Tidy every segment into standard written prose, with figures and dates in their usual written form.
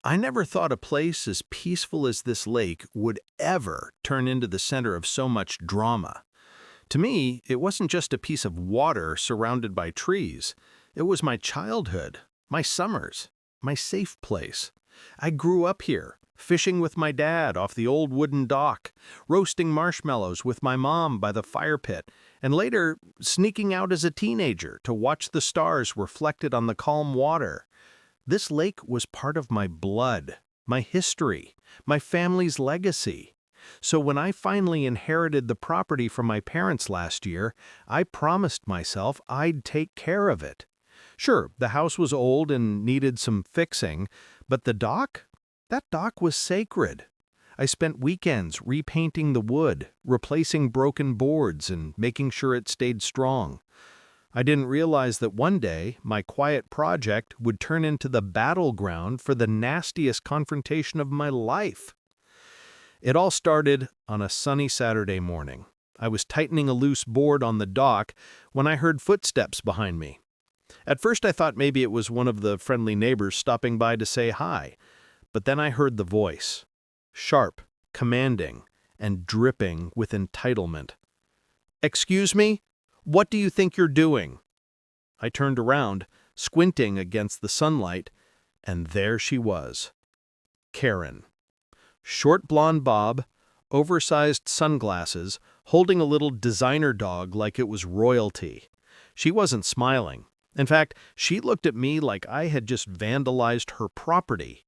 I never thought a place as peaceful as this lake would ever turn into the center of so much drama. To me, it wasn't just a piece of water surrounded by trees. It was my childhood, my summers, my safe place. I grew up here, fishing with my dad off the old wooden dock, roasting marshmallows with my mom by the fire pit, and later sneaking out as a teenager to watch the stars reflected on the calm water. This lake was part of my blood, my history, my family's legacy. So when I finally inherited the property from my parents last year, I promised myself I'd take care of it. Sure, the house was old and needed some fixing, but the dock? That dock was sacred. I spent weekends repainting the wood, replacing broken boards, and making sure it stayed strong. I didn't realize that one day my quiet project would turn into the battleground for the nastiest confrontation of my life. It all started on a sunny Saturday morning. I was tightening a loose board on the dock when I heard footsteps behind me. At first I thought maybe it was one of the friendly neighbors stopping by to say hi, but then I heard the voice, sharp, commanding, and dripping with entitlement. "Excuse me? What do you think you're doing?" I turned around, squinting against the sunlight, and there she was. Karen. Short blonde bob, oversized sunglasses, holding a little designer dog like it was royalty. She wasn't smiling. In fact, she looked at me like I had just vandalized her property.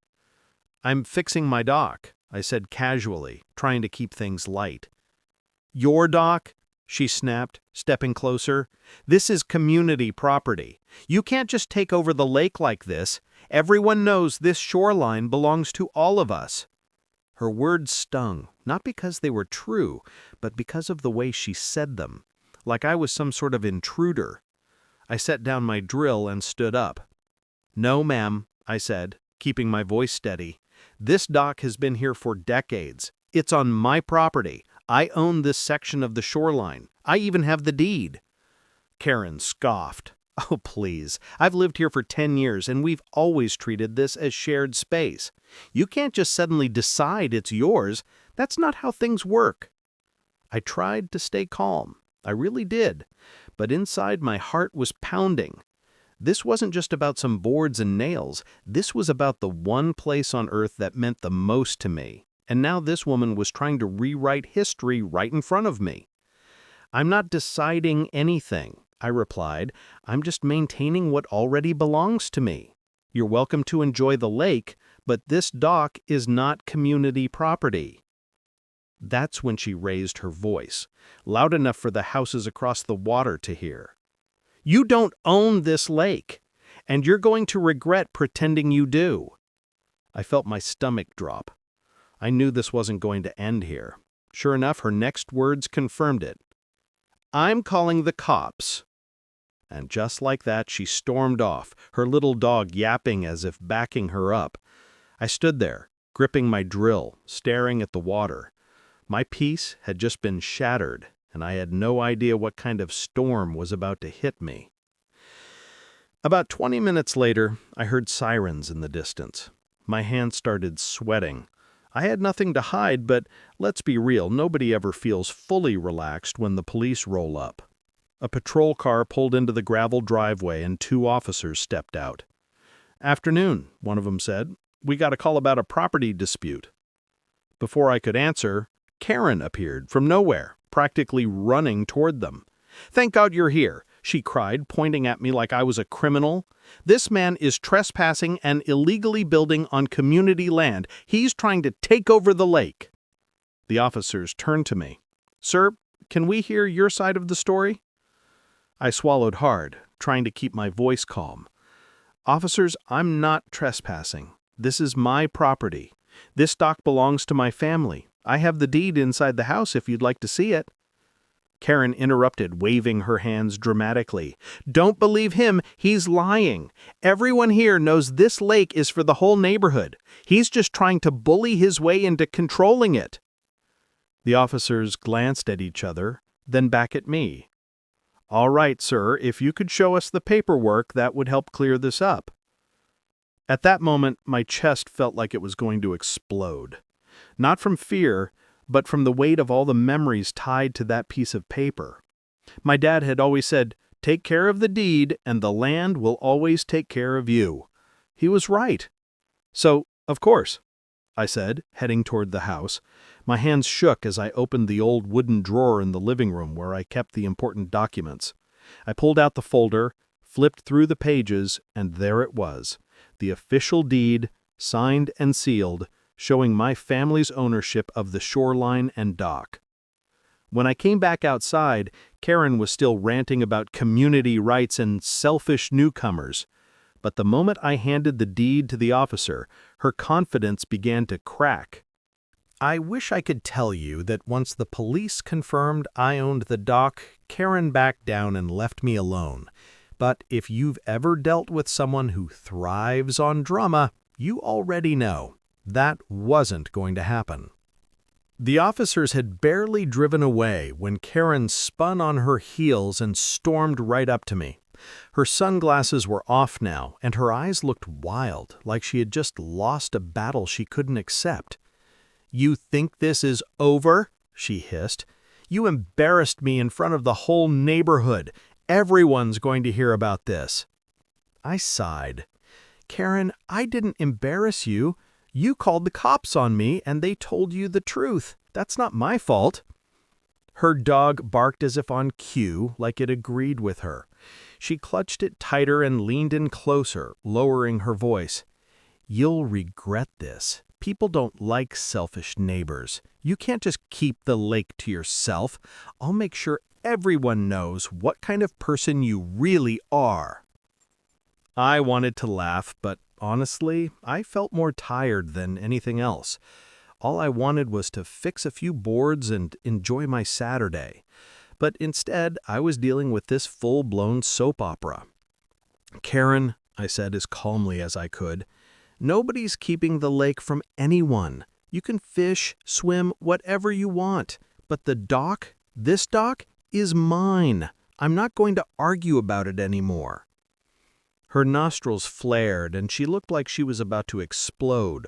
"I'm fixing my dock," I said casually, trying to keep things light. "Your dock?" she snapped, stepping closer. "This is community property. You can't just take over the lake like this. Everyone knows this shoreline belongs to all of us." Her words stung, not because they were true, but because of the way she said them, like I was some sort of intruder. I set down my drill and stood up. "No, ma'am," I said, keeping my voice steady. "This dock has been here for decades. It's on my property. I own this section of the shoreline. I even have the deed." Karen scoffed. "Oh, please. I've lived here for 10 years, and we've always treated this as shared space. You can't just suddenly decide it's yours. That's not how things work." I tried to stay calm. I really did. But inside my heart was pounding. This wasn't just about some boards and nails. This was about the one place on earth that meant the most to me. And now this woman was trying to rewrite history right in front of me. "I'm not deciding anything," I replied. "I'm just maintaining what already belongs to me. You're welcome to enjoy the lake, but this dock is not community property." That's when she raised her voice, loud enough for the houses across the water to hear. "You don't own this lake, and you're going to regret pretending you do." I felt my stomach drop. I knew this wasn't going to end here. Sure enough, her next words confirmed it. "I'm calling the cops." And just like that, she stormed off, her little dog yapping as if backing her up. I stood there, gripping my drill, staring at the water. My peace had just been shattered, and I had no idea what kind of storm was about to hit me. About 20 minutes later, I heard sirens in the distance. My hands started sweating. I had nothing to hide, but let's be real, nobody ever feels fully relaxed when the police roll up. A patrol car pulled into the gravel driveway and 2 officers stepped out. "Afternoon," one of them said. "We got a call about a property dispute." Before I could answer, Karen appeared from nowhere, practically running toward them. "Thank God you're here," she cried, pointing at me like I was a criminal. "This man is trespassing and illegally building on community land. He's trying to take over the lake." The officers turned to me. "Sir, can we hear your side of the story?" I swallowed hard, trying to keep my voice calm. "Officers, I'm not trespassing. This is my property. This dock belongs to my family. I have the deed inside the house if you'd like to see it." Karen interrupted, waving her hands dramatically. "Don't believe him. He's lying. Everyone here knows this lake is for the whole neighborhood. He's just trying to bully his way into controlling it." The officers glanced at each other, then back at me. "All right, sir, if you could show us the paperwork, that would help clear this up." At that moment, my chest felt like it was going to explode. Not from fear, but from the weight of all the memories tied to that piece of paper. My dad had always said, "Take care of the deed, and the land will always take care of you." He was right. So, of course, I said, heading toward the house. My hands shook as I opened the old wooden drawer in the living room where I kept the important documents. I pulled out the folder, flipped through the pages, and there it was, the official deed, signed and sealed, showing my family's ownership of the shoreline and dock. When I came back outside, Karen was still ranting about community rights and selfish newcomers. But the moment I handed the deed to the officer, her confidence began to crack. I wish I could tell you that once the police confirmed I owned the dock, Karen backed down and left me alone. But if you've ever dealt with someone who thrives on drama, you already know that wasn't going to happen. The officers had barely driven away when Karen spun on her heels and stormed right up to me. Her sunglasses were off now, and her eyes looked wild, like she had just lost a battle she couldn't accept. "You think this is over?" she hissed. "You embarrassed me in front of the whole neighborhood. Everyone's going to hear about this." I sighed. "Karen, I didn't embarrass you. You called the cops on me, and they told you the truth. That's not my fault." Her dog barked as if on cue, like it agreed with her. She clutched it tighter and leaned in closer, lowering her voice. "You'll regret this. People don't like selfish neighbors. You can't just keep the lake to yourself. I'll make sure everyone knows what kind of person you really are." I wanted to laugh, but honestly, I felt more tired than anything else. All I wanted was to fix a few boards and enjoy my Saturday. But instead, I was dealing with this full-blown soap opera. "Karen," I said as calmly as I could, "nobody's keeping the lake from anyone. You can fish, swim, whatever you want. But the dock, this dock, is mine. I'm not going to argue about it anymore." Her nostrils flared, and she looked like she was about to explode.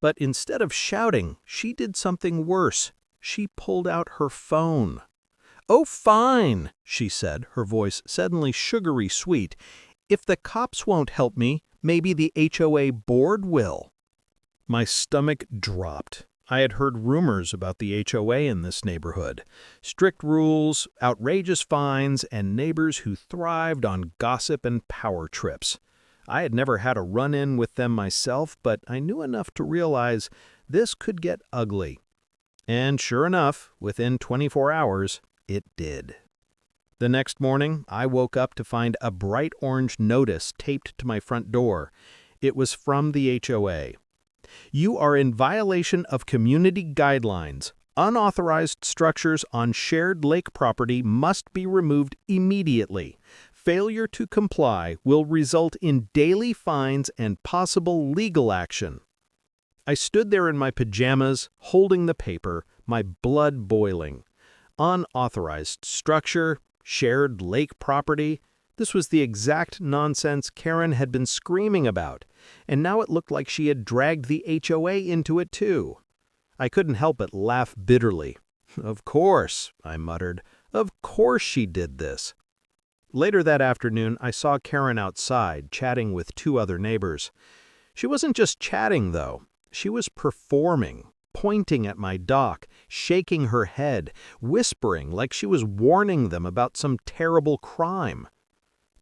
But instead of shouting, she did something worse. She pulled out her phone. "Oh, fine," she said, her voice suddenly sugary sweet. "If the cops won't help me, maybe the HOA board will." My stomach dropped. I had heard rumors about the HOA in this neighborhood. Strict rules, outrageous fines, and neighbors who thrived on gossip and power trips. I had never had a run-in with them myself, but I knew enough to realize this could get ugly. And sure enough, within 24 hours, it did. The next morning, I woke up to find a bright orange notice taped to my front door. It was from the HOA. "You are in violation of community guidelines. Unauthorized structures on shared lake property must be removed immediately. Failure to comply will result in daily fines and possible legal action." I stood there in my pajamas, holding the paper, my blood boiling. Unauthorized structure, shared lake property. This was the exact nonsense Karen had been screaming about, and now it looked like she had dragged the HOA into it too. I couldn't help but laugh bitterly. "Of course," I muttered. "Of course she did this." Later that afternoon, I saw Karen outside, chatting with two other neighbors. She wasn't just chatting, though. She was performing, pointing at my dock, shaking her head, whispering like she was warning them about some terrible crime.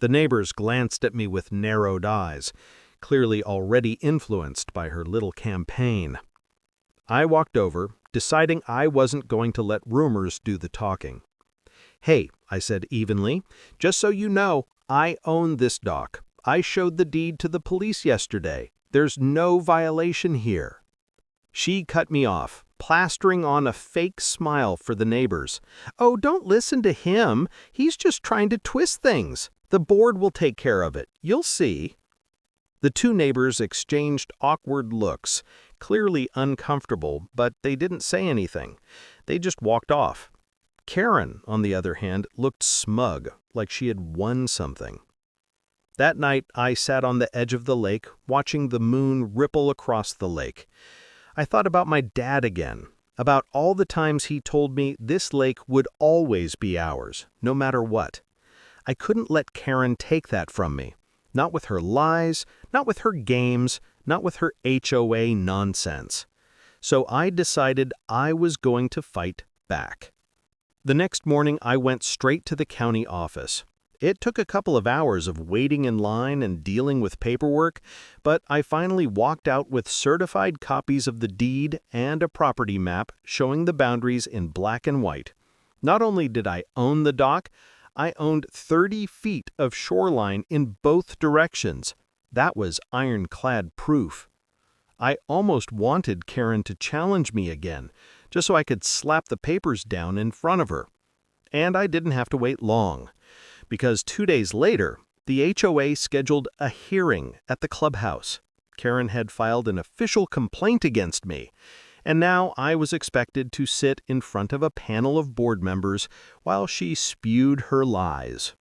The neighbors glanced at me with narrowed eyes, clearly already influenced by her little campaign. I walked over, deciding I wasn't going to let rumors do the talking. "Hey," I said evenly, "just so you know, I own this dock. I showed the deed to the police yesterday. There's no violation here." She cut me off, plastering on a fake smile for the neighbors. "Oh, don't listen to him. He's just trying to twist things. The board will take care of it. You'll see." The two neighbors exchanged awkward looks, clearly uncomfortable, but they didn't say anything. They just walked off. Karen, on the other hand, looked smug, like she had won something. That night, I sat on the edge of the lake, watching the moon ripple across the lake. I thought about my dad again, about all the times he told me this lake would always be ours, no matter what. I couldn't let Karen take that from me. Not with her lies, not with her games, not with her HOA nonsense. So I decided I was going to fight back. The next morning, I went straight to the county office. It took a couple of hours of waiting in line and dealing with paperwork, but I finally walked out with certified copies of the deed and a property map showing the boundaries in black and white. Not only did I own the dock, I owned 30 feet of shoreline in both directions. That was ironclad proof. I almost wanted Karen to challenge me again, just so I could slap the papers down in front of her. And I didn't have to wait long, because 2 days later, the HOA scheduled a hearing at the clubhouse. Karen had filed an official complaint against me, and now I was expected to sit in front of a panel of board members while she spewed her lies.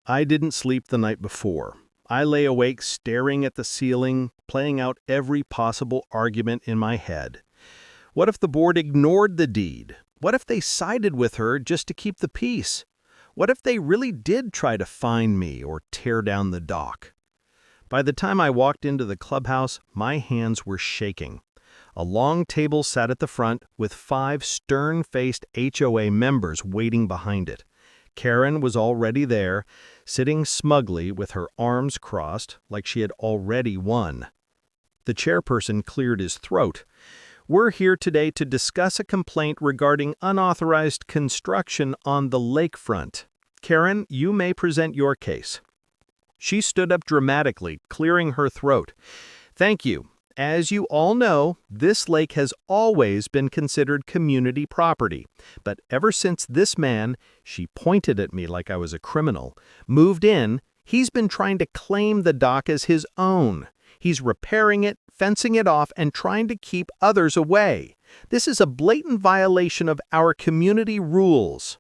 I didn't sleep the night before. I lay awake staring at the ceiling, playing out every possible argument in my head. What if the board ignored the deed? What if they sided with her just to keep the peace? What if they really did try to fine me or tear down the dock? By the time I walked into the clubhouse, my hands were shaking. A long table sat at the front with 5 stern-faced HOA members waiting behind it. Karen was already there, sitting smugly with her arms crossed like she had already won. The chairperson cleared his throat. "We're here today to discuss a complaint regarding unauthorized construction on the lakefront. Karen, you may present your case." She stood up dramatically, clearing her throat. "Thank you. As you all know, this lake has always been considered community property. But ever since this man," she pointed at me like I was a criminal, "moved in, he's been trying to claim the dock as his own. He's repairing it, fencing it off, and trying to keep others away. This is a blatant violation of our community rules."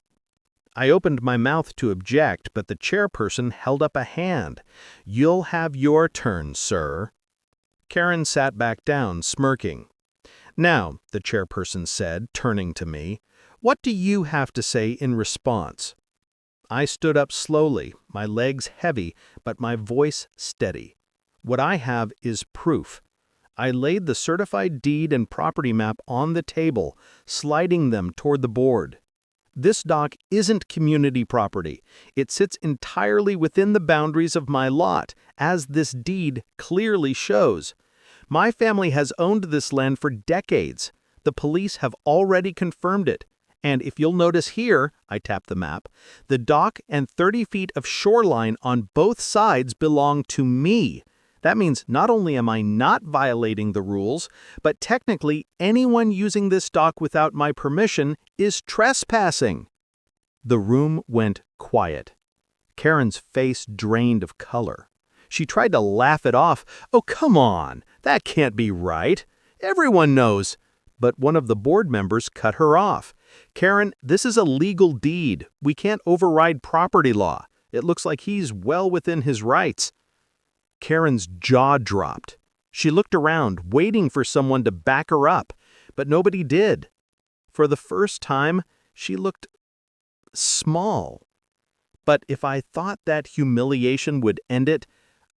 I opened my mouth to object, but the chairperson held up a hand. "You'll have your turn, sir." Karen sat back down, smirking. "Now," the chairperson said, turning to me, "what do you have to say in response?" I stood up slowly, my legs heavy, but my voice steady. "What I have is proof." I laid the certified deed and property map on the table, sliding them toward the board. "This dock isn't community property. It sits entirely within the boundaries of my lot, as this deed clearly shows. My family has owned this land for decades. The police have already confirmed it. And if you'll notice here," I tapped the map, "the dock and 30 feet of shoreline on both sides belong to me. That means not only am I not violating the rules, but technically anyone using this dock without my permission is trespassing." The room went quiet. Karen's face drained of color. She tried to laugh it off. "Oh, come on, that can't be right. Everyone knows." But one of the board members cut her off. "Karen, this is a legal deed. We can't override property law. It looks like he's well within his rights." Karen's jaw dropped. She looked around, waiting for someone to back her up, but nobody did. For the first time, she looked small. But if I thought that humiliation would end it,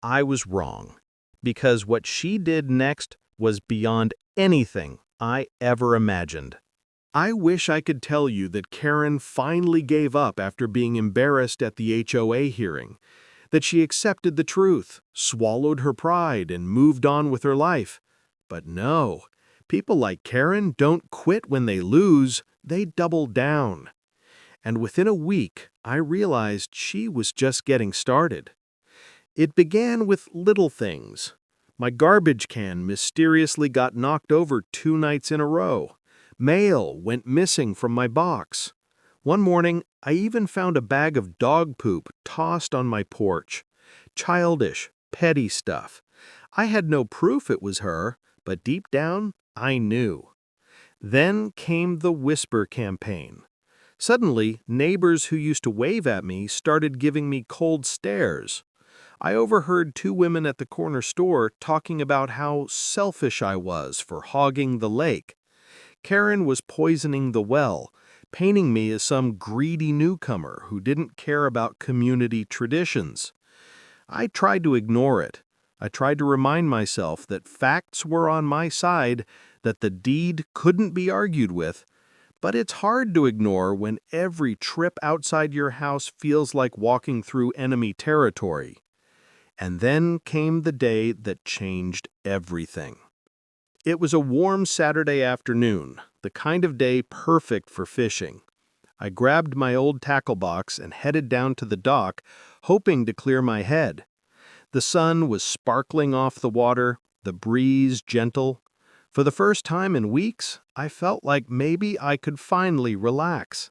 I was wrong. Because what she did next was beyond anything I ever imagined. I wish I could tell you that Karen finally gave up after being embarrassed at the HOA hearing, that she accepted the truth, swallowed her pride, and moved on with her life. But no, people like Karen don't quit when they lose, they double down. And within a week, I realized she was just getting started. It began with little things. My garbage can mysteriously got knocked over 2 nights in a row. Mail went missing from my box. One morning, I even found a bag of dog poop tossed on my porch. Childish, petty stuff. I had no proof it was her, but deep down, I knew. Then came the whisper campaign. Suddenly, neighbors who used to wave at me started giving me cold stares. I overheard two women at the corner store talking about how selfish I was for hogging the lake. Karen was poisoning the well, painting me as some greedy newcomer who didn't care about community traditions. I tried to ignore it. I tried to remind myself that facts were on my side, that the deed couldn't be argued with, but it's hard to ignore when every trip outside your house feels like walking through enemy territory. And then came the day that changed everything. It was a warm Saturday afternoon, the kind of day perfect for fishing. I grabbed my old tackle box and headed down to the dock, hoping to clear my head. The sun was sparkling off the water, the breeze gentle. For the first time in weeks, I felt like maybe I could finally relax.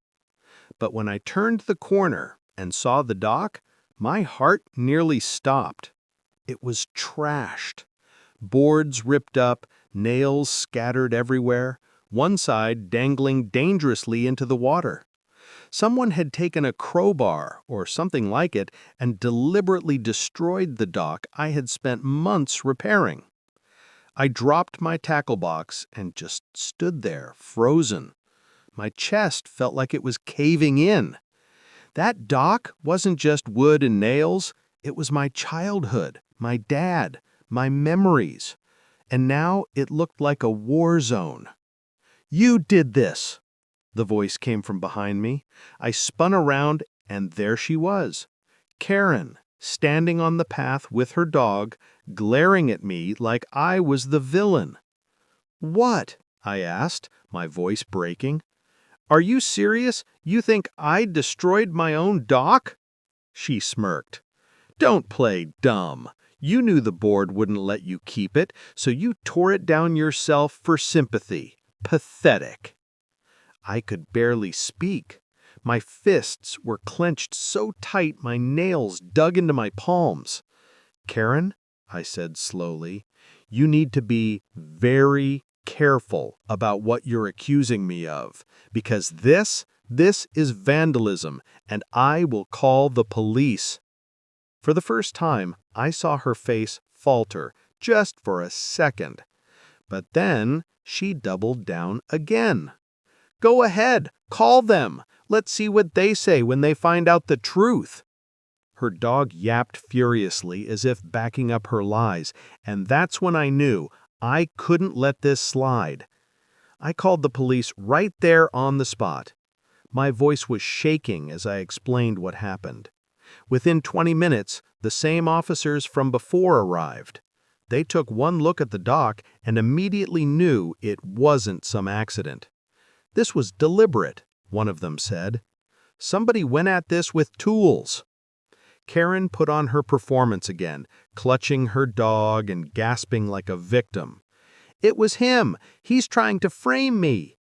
But when I turned the corner and saw the dock, my heart nearly stopped. It was trashed. Boards ripped up, nails scattered everywhere, one side dangling dangerously into the water. Someone had taken a crowbar or something like it and deliberately destroyed the dock I had spent months repairing. I dropped my tackle box and just stood there, frozen. My chest felt like it was caving in. That dock wasn't just wood and nails, it was my childhood, my dad, my memories. And now it looked like a war zone. "You did this!" The voice came from behind me. I spun around, and there she was. Karen, standing on the path with her dog, glaring at me like I was the villain. "What?" I asked, my voice breaking. "Are you serious? You think I destroyed my own dock?" She smirked. "Don't play dumb. You knew the board wouldn't let you keep it, so you tore it down yourself for sympathy. Pathetic." I could barely speak. My fists were clenched so tight my nails dug into my palms. "Karen," I said slowly, "you need to be very careful about what you're accusing me of, because this is vandalism, and I will call the police." For the first time, I saw her face falter, just for a second. But then she doubled down again. "Go ahead, call them. Let's see what they say when they find out the truth." Her dog yapped furiously as if backing up her lies, and that's when I knew I couldn't let this slide. I called the police right there on the spot. My voice was shaking as I explained what happened. Within 20 minutes, the same officers from before arrived. They took one look at the dock and immediately knew it wasn't some accident. "This was deliberate," one of them said. "Somebody went at this with tools." Karen put on her performance again, clutching her dog and gasping like a victim. "It was him! He's trying to frame me!"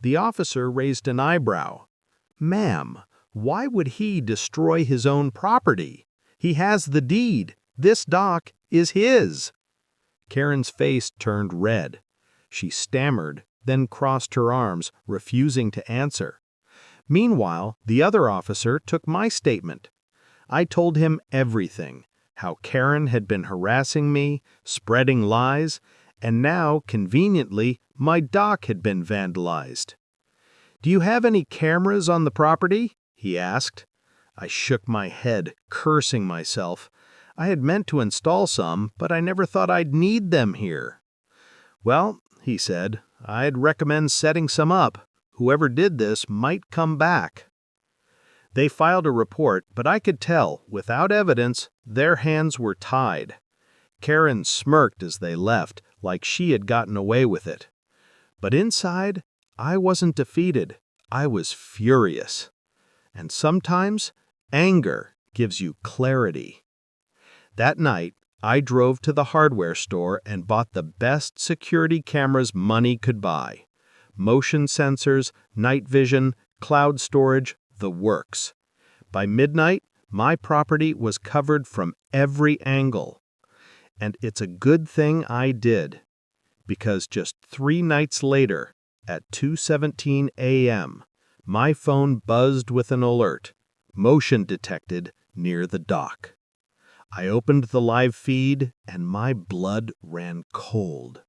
The officer raised an eyebrow. "Ma'am, why would he destroy his own property? He has the deed. This dock is his." Karen's face turned red. She stammered, then crossed her arms, refusing to answer. Meanwhile, the other officer took my statement. I told him everything, how Karen had been harassing me, spreading lies, and now, conveniently, my dock had been vandalized. "Do you have any cameras on the property?" he asked. I shook my head, cursing myself. I had meant to install some, but I never thought I'd need them here. "Well," he said, "I'd recommend setting some up. Whoever did this might come back." They filed a report, but I could tell, without evidence, their hands were tied. Karen smirked as they left, like she had gotten away with it. But inside, I wasn't defeated. I was furious. And sometimes, anger gives you clarity. That night, I drove to the hardware store and bought the best security cameras money could buy. Motion sensors, night vision, cloud storage, the works. By midnight, my property was covered from every angle. And it's a good thing I did, because just 3 nights later, at 2:17 a.m., my phone buzzed with an alert, motion detected near the dock. I opened the live feed, and my blood ran cold.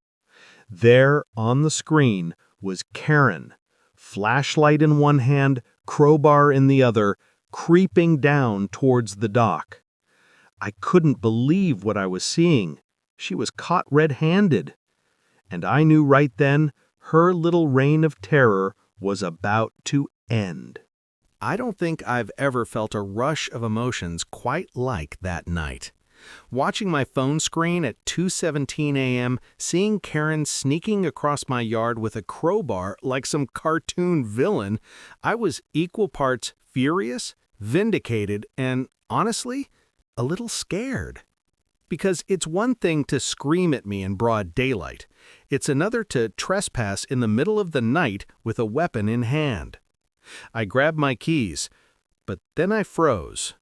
There, on the screen, was Karen, flashlight in one hand, crowbar in the other, creeping down towards the dock. I couldn't believe what I was seeing. She was caught red-handed. And I knew right then her little reign of terror was about to end. I don't think I've ever felt a rush of emotions quite like that night. Watching my phone screen at 2:17 a.m., seeing Karen sneaking across my yard with a crowbar like some cartoon villain, I was equal parts furious, vindicated, and, honestly, a little scared. Because it's one thing to scream at me in broad daylight. It's another to trespass in the middle of the night with a weapon in hand. I grabbed my keys, but then I froze.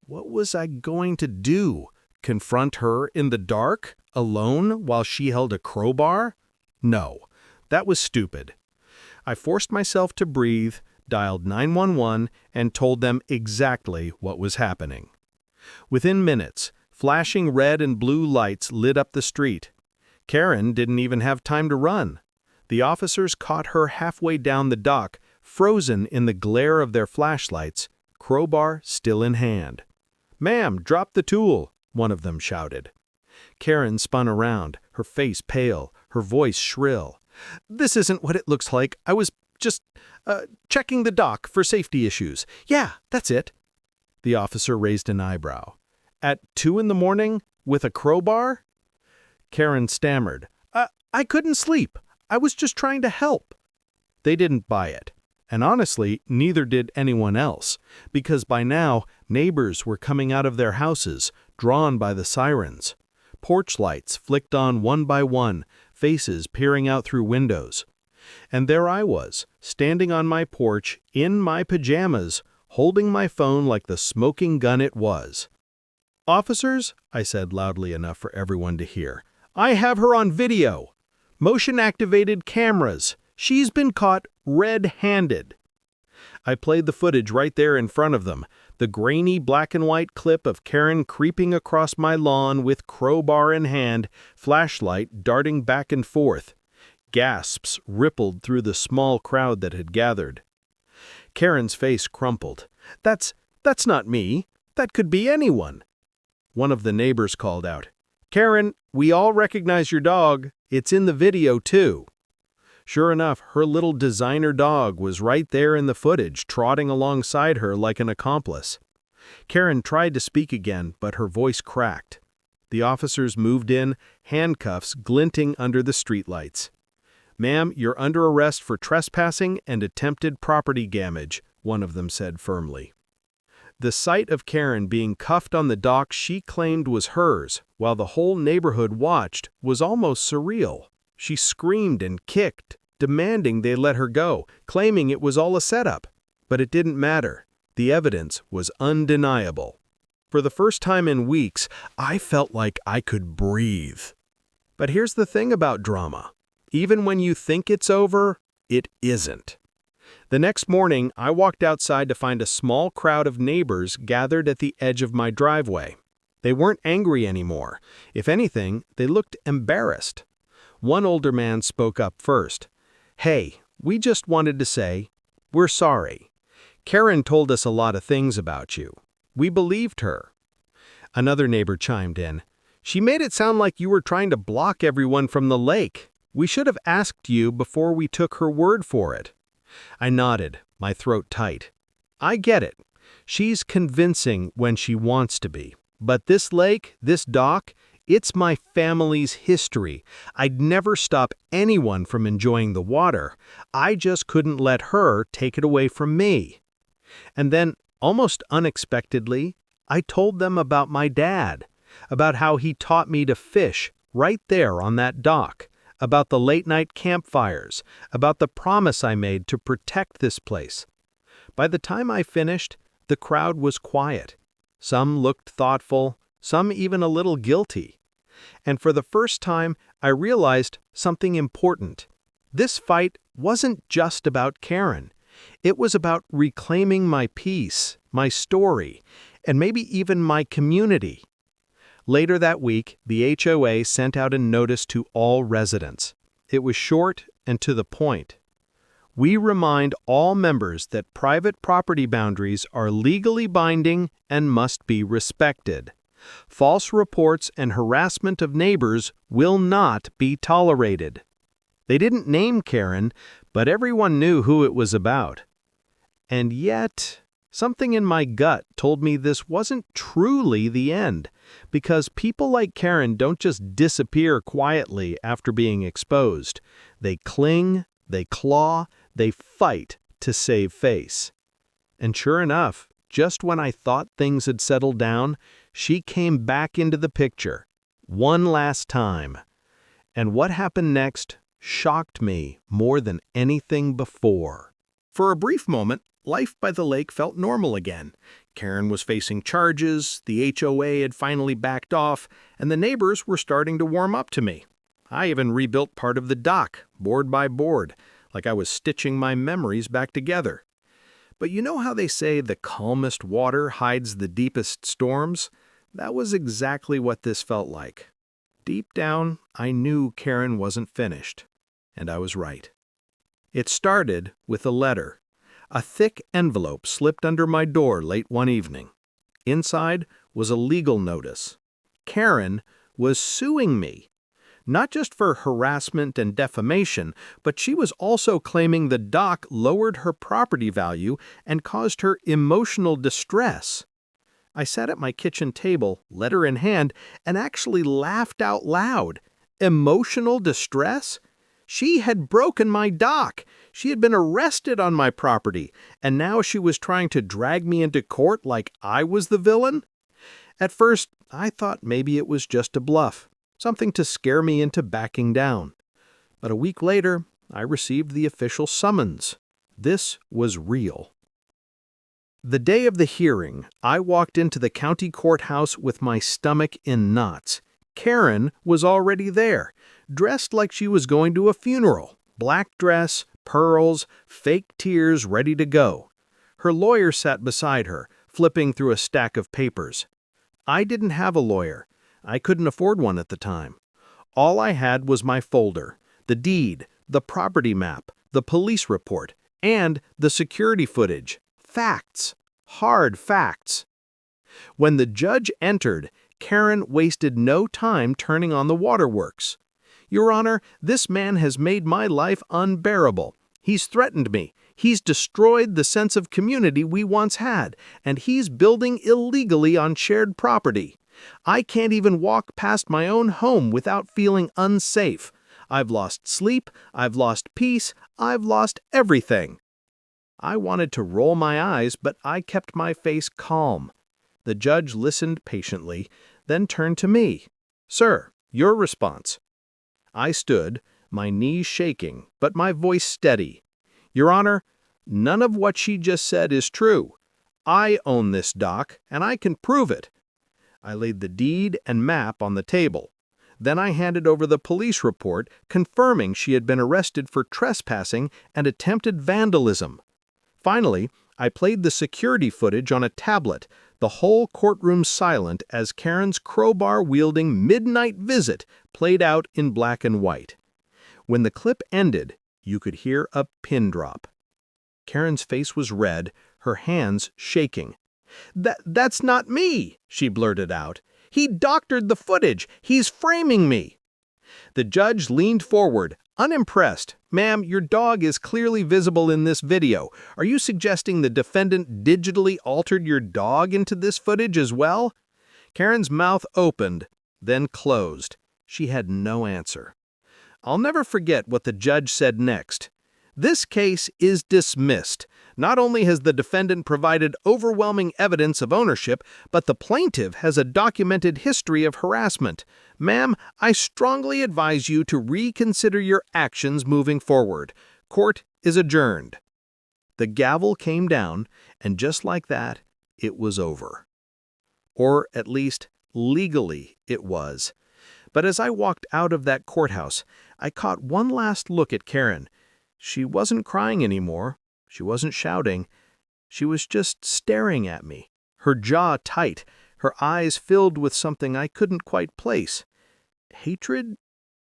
What was I going to do? Confront her in the dark, alone, while she held a crowbar? No, that was stupid. I forced myself to breathe, dialed 911, and told them exactly what was happening. Within minutes, flashing red and blue lights lit up the street. Karen didn't even have time to run. The officers caught her halfway down the dock, frozen in the glare of their flashlights, crowbar still in hand. "Ma'am, drop the tool," one of them shouted. Karen spun around, her face pale, her voice shrill. "This isn't what it looks like. I was just checking the dock for safety issues. Yeah, that's it." The officer raised an eyebrow. "At 2 in the morning? With a crowbar?" Karen stammered. I couldn't sleep. I was just trying to help." They didn't buy it. And honestly, neither did anyone else, because by now, neighbors were coming out of their houses, drawn by the sirens. Porch lights flicked on one by one, faces peering out through windows. And there I was, standing on my porch, in my pajamas, holding my phone like the smoking gun it was. "Officers," I said loudly enough for everyone to hear, "I have her on video. Motion-activated cameras. She's been caught red-handed." I played the footage right there in front of them, the grainy black and white clip of Karen creeping across my lawn with crowbar in hand, flashlight darting back and forth. Gasps rippled through the small crowd that had gathered. Karen's face crumpled. That's not me. That could be anyone." One of the neighbors called out, "Karen, we all recognize your dog. It's in the video, too." Sure enough, her little designer dog was right there in the footage, trotting alongside her like an accomplice. Karen tried to speak again, but her voice cracked. The officers moved in, handcuffs glinting under the streetlights. "Ma'am, you're under arrest for trespassing and attempted property damage," one of them said firmly. The sight of Karen being cuffed on the dock she claimed was hers, while the whole neighborhood watched, was almost surreal. She screamed and kicked, demanding they let her go, claiming it was all a setup. But it didn't matter. The evidence was undeniable. For the first time in weeks, I felt like I could breathe. But here's the thing about drama. Even when you think it's over, it isn't. The next morning, I walked outside to find a small crowd of neighbors gathered at the edge of my driveway. They weren't angry anymore. If anything, they looked embarrassed. One older man spoke up first. "Hey, we just wanted to say, we're sorry. Karen told us a lot of things about you. We believed her." Another neighbor chimed in. "She made it sound like you were trying to block everyone from the lake. We should have asked you before we took her word for it." I nodded, my throat tight. I get it. She's convincing when she wants to be. But this lake, this dock, it's my family's history. I'd never stop anyone from enjoying the water. I just couldn't let her take it away from me. And then, almost unexpectedly, I told them about my dad, about how he taught me to fish right there on that dock, about the late-night campfires, about the promise I made to protect this place. By the time I finished, the crowd was quiet. Some looked thoughtful, some even a little guilty. And for the first time, I realized something important. This fight wasn't just about Karen. It was about reclaiming my peace, my story, and maybe even my community. Later that week, the HOA sent out a notice to all residents. It was short and to the point. We remind all members that private property boundaries are legally binding and must be respected. False reports and harassment of neighbors will not be tolerated. They didn't name Karen, but everyone knew who it was about. And yet, something in my gut told me this wasn't truly the end, because people like Karen don't just disappear quietly after being exposed. They cling, they claw, they fight to save face. And sure enough, just when I thought things had settled down, she came back into the picture, one last time. And what happened next shocked me more than anything before. For a brief moment, life by the lake felt normal again. Karen was facing charges, the HOA had finally backed off, and the neighbors were starting to warm up to me. I even rebuilt part of the dock, board by board, like I was stitching my memories back together. But you know how they say the calmest water hides the deepest storms? That was exactly what this felt like. Deep down, I knew Karen wasn't finished, and I was right. It started with a letter. A thick envelope slipped under my door late one evening. Inside was a legal notice. Karen was suing me. Not just for harassment and defamation, but she was also claiming the dock lowered her property value and caused her emotional distress. I sat at my kitchen table, letter in hand, and actually laughed out loud. Emotional distress? She had broken my dock. She had been arrested on my property, and now she was trying to drag me into court like I was the villain? At first, I thought maybe it was just a bluff, something to scare me into backing down. But a week later, I received the official summons. This was real. The day of the hearing, I walked into the county courthouse with my stomach in knots. Karen was already there, dressed like she was going to a funeral. Black dress, pearls, fake tears ready to go. Her lawyer sat beside her, flipping through a stack of papers. I didn't have a lawyer. I couldn't afford one at the time. All I had was my folder, the deed, the property map, the police report, and the security footage. Facts. Hard facts. When the judge entered, Karen wasted no time turning on the waterworks. "Your Honor, this man has made my life unbearable. He's threatened me. He's destroyed the sense of community we once had, and he's building illegally on shared property. I can't even walk past my own home without feeling unsafe. I've lost sleep, I've lost peace, I've lost everything." I wanted to roll my eyes, but I kept my face calm. The judge listened patiently, then turned to me. "Sir, your response." I stood, my knees shaking, but my voice steady. "Your Honor, none of what she just said is true. I own this dock, and I can prove it." I laid the deed and map on the table. Then I handed over the police report confirming she had been arrested for trespassing and attempted vandalism. Finally, I played the security footage on a tablet, the whole courtroom silent as Karen's crowbar-wielding midnight visit played out in black and white. When the clip ended, you could hear a pin drop. Karen's face was red, her hands shaking. That's not me," she blurted out. "He doctored the footage. He's framing me." The judge leaned forward, unimpressed. "Ma'am, your dog is clearly visible in this video. Are you suggesting the defendant digitally altered your dog into this footage as well?" Karen's mouth opened, then closed. She had no answer. I'll never forget what the judge said next. "This case is dismissed. Not only has the defendant provided overwhelming evidence of ownership, but the plaintiff has a documented history of harassment. Ma'am, I strongly advise you to reconsider your actions moving forward. Court is adjourned." The gavel came down, and just like that, it was over. Or at least, legally, it was. But as I walked out of that courthouse, I caught one last look at Karen. She wasn't crying anymore. She wasn't shouting. She was just staring at me, her jaw tight, her eyes filled with something I couldn't quite place. Hatred?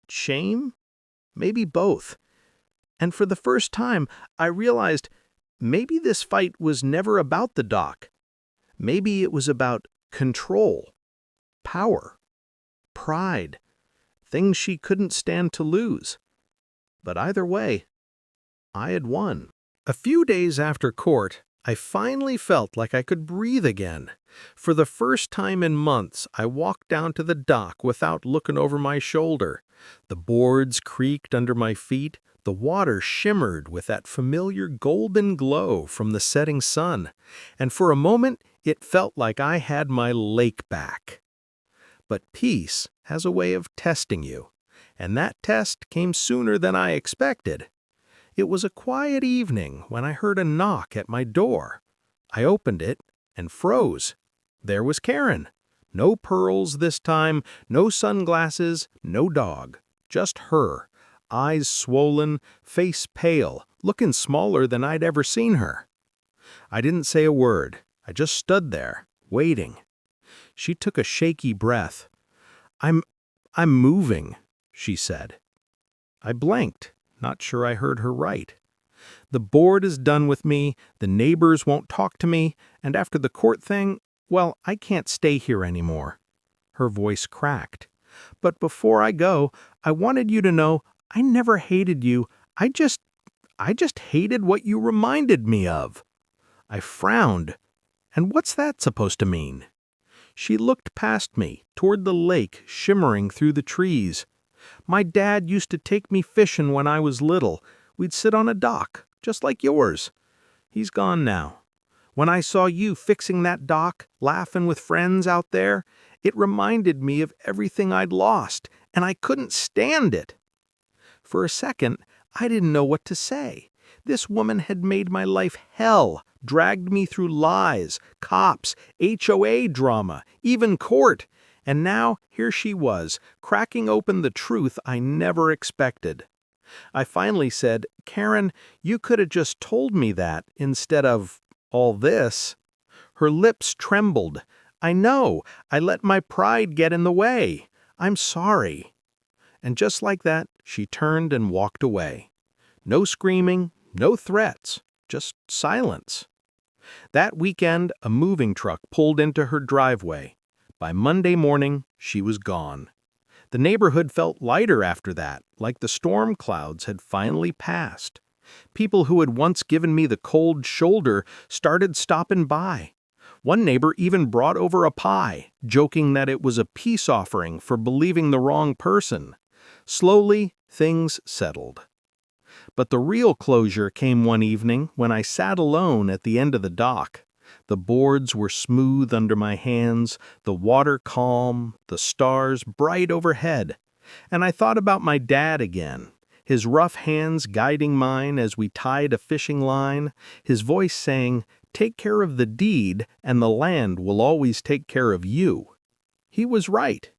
Shame? Maybe both. And for the first time, I realized maybe this fight was never about the dock. Maybe it was about control, power, pride, things she couldn't stand to lose. But either way, I had won. A few days after court, I finally felt like I could breathe again. For the first time in months, I walked down to the dock without looking over my shoulder. The boards creaked under my feet, the water shimmered with that familiar golden glow from the setting sun, and for a moment it felt like I had my lake back. But peace has a way of testing you, and that test came sooner than I expected. It was a quiet evening when I heard a knock at my door. I opened it and froze. There was Karen. No pearls this time, no sunglasses, no dog. Just her, eyes swollen, face pale, looking smaller than I'd ever seen her. I didn't say a word. I just stood there, waiting. She took a shaky breath. I'm moving," she said. I blanked, not sure I heard her right. The board is done with me, the neighbors won't talk to me, and after the court thing, well, I can't stay here anymore. Her voice cracked. But before I go, I wanted you to know I never hated you. I just hated what you reminded me of. I frowned. And what's that supposed to mean? She looked past me, toward the lake shimmering through the trees. My dad used to take me fishing when I was little. We'd sit on a dock, just like yours. He's gone now. When I saw you fixing that dock, laughing with friends out there, it reminded me of everything I'd lost, and I couldn't stand it. For a second, I didn't know what to say. This woman had made my life hell, dragged me through lies, cops, HOA drama, even court, and now here she was, cracking open the truth I never expected. I finally said, "Karen, you could have just told me that instead of all this." Her lips trembled. "I know, I let my pride get in the way. I'm sorry." And just like that, she turned and walked away. No screaming, no threats, just silence. That weekend, a moving truck pulled into her driveway. By Monday morning, she was gone. The neighborhood felt lighter after that, like the storm clouds had finally passed. People who had once given me the cold shoulder started stopping by. One neighbor even brought over a pie, joking that it was a peace offering for believing the wrong person. Slowly, things settled. But the real closure came one evening when I sat alone at the end of the dock. The boards were smooth under my hands, the water calm, the stars bright overhead. And I thought about my dad again, his rough hands guiding mine as we tied a fishing line, his voice saying, "Take care of the deed, and the land will always take care of you." He was right.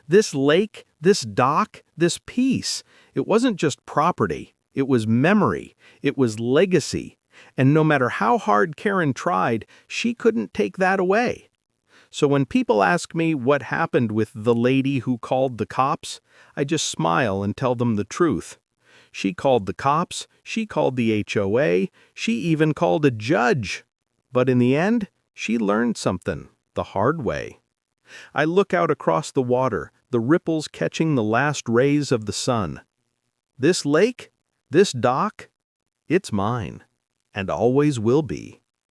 This lake, this dock, this peace, it wasn't just property. It was memory. It was legacy. And no matter how hard Karen tried, she couldn't take that away. So when people ask me what happened with the lady who called the cops, I just smile and tell them the truth. She called the cops, she called the HOA, she even called a judge. But in the end, she learned something, the hard way. I look out across the water, the ripples catching the last rays of the sun. This lake, this dock, it's mine, and always will be.